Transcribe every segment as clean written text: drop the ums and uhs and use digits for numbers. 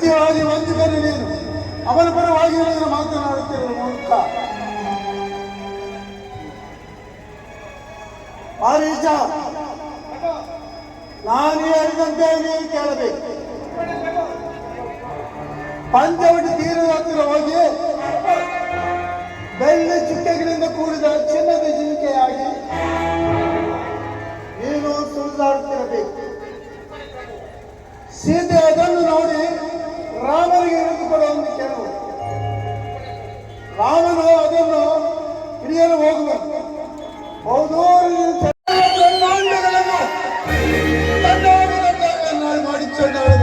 ಸತ್ಯವಾದಿ ವಂಚಕರು ನೀನು. ಅವನ ಪರವಾಗಿ ಮಾತನಾಡುತ್ತಿರುವ ಮೂರ್ಖ. ಆರೀಶ, ನಾನು ಹೇಳಿದಂತೆ ನೀವು ಕೇಳಬೇಕು. ಪಂಚವಟಿ ತೀರದ ಹತ್ತಿರ ಹೋಗಿ ಬೆಳ್ಳಿ ಚುಕ್ಕೆಗಳಿಂದ ಕೂಡಿದ ಚಿನ್ನದ ಜಿಂಕೆಯಾಗಿ ನೀನು ಸುಳಿದಾಡುತ್ತಿರಬೇಕು. ಸೀತೆ ಅದನ್ನು ನೋಡಿ ರಾಮನಿಗೆ ಹಿಡಿದುಕೊಡುವಂತೆ ಕೇಳುವುದು. ರಾಮನು ಅದನ್ನು ಹಿಡಿಯಲು ಹೋಗುವನು. ಬ್ರಹ್ಮಾಂಡಗಳನ್ನು ಮಾಡಿ ಚಂಡಾಡಿದ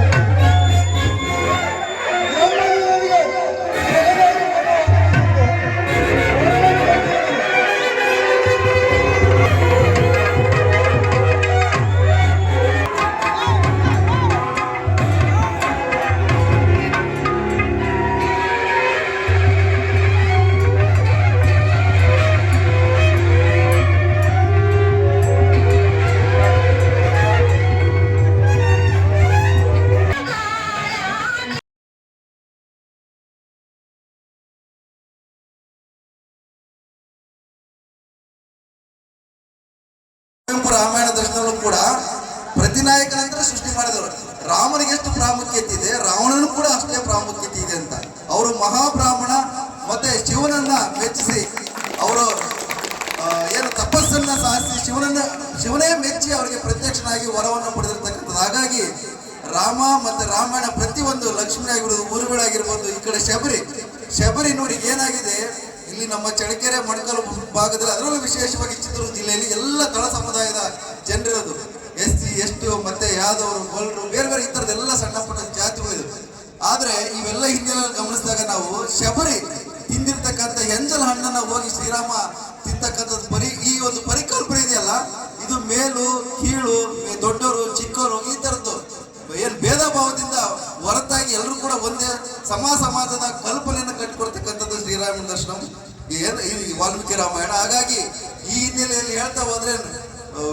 ರಾಮಾಯಣ ದರ್ಶನಗಳು ಕೂಡ ಪ್ರತಿನಾಯಕನಂತರ ಸೃಷ್ಟಿ ಮಾಡಿದವರು. ರಾಮನಿಗೆ ಎಷ್ಟು ಪ್ರಾಮುಖ್ಯತೆ ಇದೆ, ರಾವಣನು ಕೂಡ ಅಷ್ಟೇ ಪ್ರಾಮುಖ್ಯತೆ ಇದೆ ಅಂತ. ಅವರು ಮಹಾಬ್ರಾಹ್ಮಣ ಮತ್ತೆ ಶಿವನನ್ನ ಮೆಚ್ಚಿಸಿ ಅವರು ಏನು ತಪಸ್ಸನ್ನ ಸಾಧಿಸಿ ಶಿವನೇ ಮೆಚ್ಚಿ ಅವರಿಗೆ ಪ್ರತ್ಯಕ್ಷನಾಗಿ ವರವನ್ನು ಪಡೆದಿರ್ತಕ್ಕಂಥದ್ದು. ಹಾಗಾಗಿ ರಾಮ ಮತ್ತೆ ರಾಮಾಯಣ ಪ್ರತಿಯೊಂದು ಲಕ್ಷ್ಮಿ ಆಗಿರ್ಬೋದು, ಊರುಗಳಾಗಿರ್ಬೋದು, ಈ ಕಡೆ ಶಬರಿ ನೋಡಿ ಏನಾಗಿದೆ ಇಲ್ಲಿ ನಮ್ಮ ಚಳ್ಳಕೆರೆ ಮೊಣಕಲು ಭಾಗದಲ್ಲಿ, ಅದರಲ್ಲೂ ವಿಶೇಷವಾಗಿ ಚಿತ್ರದುರ್ಗ ಜಿಲ್ಲೆಯಲ್ಲಿ ಎಲ್ಲ ತಳ ಸಮುದಾಯದ ಜನರಿರೋದು. SC ST ಮತ್ತೆ ಯಾದವರು, ಗೊಲ್ಲರು, ಬೇರೆ ಬೇರೆ ಈ ಥರದ್ದೆಲ್ಲ ಸಣ್ಣ ಪುಟ್ಟ ಜಾತಿಗಳು. ಆದ್ರೆ ಇವೆಲ್ಲ ಹಿನ್ನೆಲೆ ಗಮನಿಸಿದಾಗ ನಾವು ಶಬರಿ ತಿಂದಿರ್ತಕ್ಕಂಥ ಎಂಜಲ್ ಹಣ್ಣನ್ನ ಹೋಗಿ ಶ್ರೀರಾಮ ತಿಂತಕ್ಕಂಥದ್ದು ಈ ಒಂದು ಪರಿಕಲ್ಪನೆ ಇದೆಯಲ್ಲ, ಇದು ಮೇಲು ಕೀಳು, ದೊಡ್ಡವರು ಚಿಕ್ಕವರು ಈ ಥರದ್ದು ಏನು ಭೇದ ಭಾವದಿಂದ ಹೊರತಾಗಿ ಎಲ್ಲರೂ ಕೂಡ ಒಂದೇ ಸಮಾಜದ ಕಲ್ಪನೆಯನ್ನು ಕಟ್ಟಿಕೊಡ್ತಕ್ಕಂಥದ್ದು ಶ್ರೀರಾಮ ದರ್ಶನ, ಈ ವಾಲ್ಮೀಕಿ ರಾಮಾಯಣ. ಹಾಗಾಗಿ ಈ ಹಿನ್ನೆಲೆಯಲ್ಲಿ ಹೇಳ್ತಾ ಹೋದ್ರೆ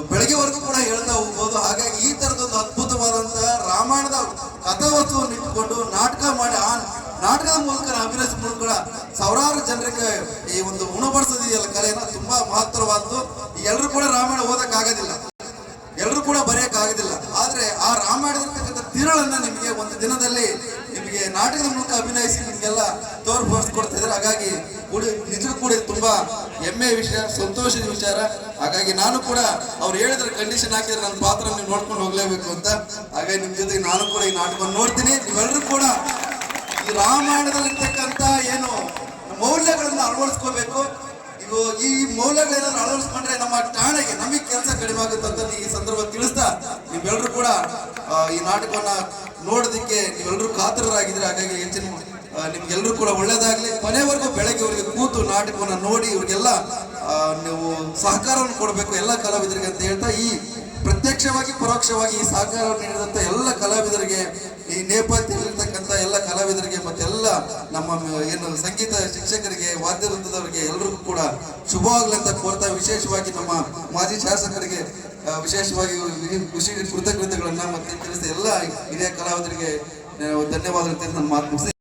ಬೆಳಗ್ಗೆವರೆಗೂ ಕೂಡ ಹೇಳ್ತಾ ಹೋಗ್ಬೋದು. ಹಾಗಾಗಿ ಈ ತರದೊಂದು ಅದ್ಭುತವಾದಂತಹ ರಾಮಾಯಣದ ಕಥಾವಸ್ತುವನ್ನು ಇಟ್ಟುಕೊಂಡು ನಾಟಕ ಮಾಡಿ ಆ ನಾಟಕದ ಮೂಲಕ ಅಭಿನಯಿಸ ಮೂಲಕ ಸಾವಿರಾರು ಜನರಿಗೆ ಈ ಒಂದು ಉಣಬಡಿಸೋದಿದೆಯಲ್ಲ ಕಲೆನ ತುಂಬಾ ಮಹತ್ತರವಾದ್ದು. ಎಲ್ಲರೂ ಕೂಡ ರಾಮಾಯಣ ಓದಕ್ಕಾಗೋದಿಲ್ಲ, ಎಲ್ಲರೂ ಕೂಡ ಬರೆಯಕ್ಕಾಗೋದಿಲ್ಲ. ಆದ್ರೆ ಆ ರಾಮಾಯಣದ ತಿರುಳನ್ನ ನಿಮಗೆ ಒಂದು ದಿನದಲ್ಲಿ ನಿಮಗೆ ನಾಟಕದ ಮೂಲಕ ಅಭಿನಯಿಸಿ ನಿಮ್ಗೆಲ್ಲ ತೋರ್ಪಡಿಸ್ಕೊಡ್ತಾ ಇದ್ದಾರೆ. ಹಾಗಾಗಿ ನಿಜಕ್ಕೂ ಕೂಡ ತುಂಬಾ ಹೆಮ್ಮೆಯ ವಿಷಯ, ಸಂತೋಷದ ವಿಚಾರ. ಹಾಗಾಗಿ ನಾನು ಕೂಡ ಅವ್ರು ಹೇಳಿದ್ರೆ ಕಂಡೀಷನ್ ಹಾಕಿದ್ರೆ ನನ್ನ ಪಾತ್ರ ನೀವು ನೋಡ್ಕೊಂಡು ಹೋಗ್ಲೇಬೇಕು ಅಂತ. ಹಾಗಾಗಿ ನಿಮ್ ಜೊತೆಗೆ ನಾನು ಕೂಡ ಈ ನಾಟಕವನ್ನು ನೋಡ್ತೀನಿ. ನೀವೆಲ್ಲರೂ ಕೂಡ ಈ ರಾಮಾಯಣದಲ್ಲಿರ್ತಕ್ಕಂಥ ಏನು ಮೌಲ್ಯಗಳನ್ನ ಅಳವಡಿಸ್ಕೋಬೇಕು. ಇದು ಈ ಮೌಲ್ಯಗಳನ್ನ ಅಳವಡಿಸ್ಕೊಂಡ್ರೆ ನಮ್ಮ ಠಾಣೆಗೆ ನಮಗೆ ಕೆಲಸ ಕಡಿಮೆ ಆಗುತ್ತೆ ಅಂತ ಈ ಸಂದರ್ಭ ತಿಳಿಸ್ತಾ, ನೀವೆಲ್ಲರೂ ಕೂಡ ಈ ನಾಟಕವನ್ನ ನೋಡೋದಕ್ಕೆ ನೀವೆಲ್ಲರೂ ಕಾತರರಾಗಿದ್ರೆ. ಹಾಗಾಗಿ ಹೆಚ್ಚಿನ ನಿಮ್ಗೆಲ್ಲರೂ ಕೂಡ ಒಳ್ಳೇದಾಗ್ಲಿ. ಕೊನೆವರೆಗೂ ಬೆಳಗ್ಗೆವರೆಗೆ ಕೂತು ನಾಟಕವನ್ನ ನೋಡಿ ಇವ್ರಿಗೆಲ್ಲ ನೀವು ಸಹಕಾರವನ್ನು ಕೊಡಬೇಕು ಎಲ್ಲ ಕಲಾವಿದರಿಗೆ ಅಂತ ಹೇಳ್ತಾ, ಈ ಪ್ರತ್ಯಕ್ಷವಾಗಿ ಪರೋಕ್ಷವಾಗಿ ಈ ಸಹಕಾರವನ್ನು ನೀಡಿದಂತ ಎಲ್ಲ ಕಲಾವಿದರಿಗೆ, ಈ ನೇಪಥ್ಯದಲ್ಲಿರ್ತಕ್ಕಂಥ ಎಲ್ಲ ಕಲಾವಿದರಿಗೆ ಮತ್ತೆಲ್ಲ ನಮ್ಮ ಏನು ಸಂಗೀತ ಶಿಕ್ಷಕರಿಗೆ, ವಾದ್ಯ ವೃಂದದವರಿಗೆ ಎಲ್ಲರಿಗೂ ಕೂಡ ಶುಭವಾಗ್ಲಿ ಅಂತ ಕೋರ್ತಾ, ವಿಶೇಷವಾಗಿ ನಮ್ಮ ಮಾಜಿ ಶಾಸಕರಿಗೆ ವಿಶೇಷವಾಗಿ ಕೃತಜ್ಞತೆಗಳನ್ನ ಮತ್ತೆ ತಿಳಿಸಿದ ಎಲ್ಲ ಹಿರಿಯ ಕಲಾವಿದರಿಗೆ ಧನ್ಯವಾದ ನನ್ನ ಮಾತು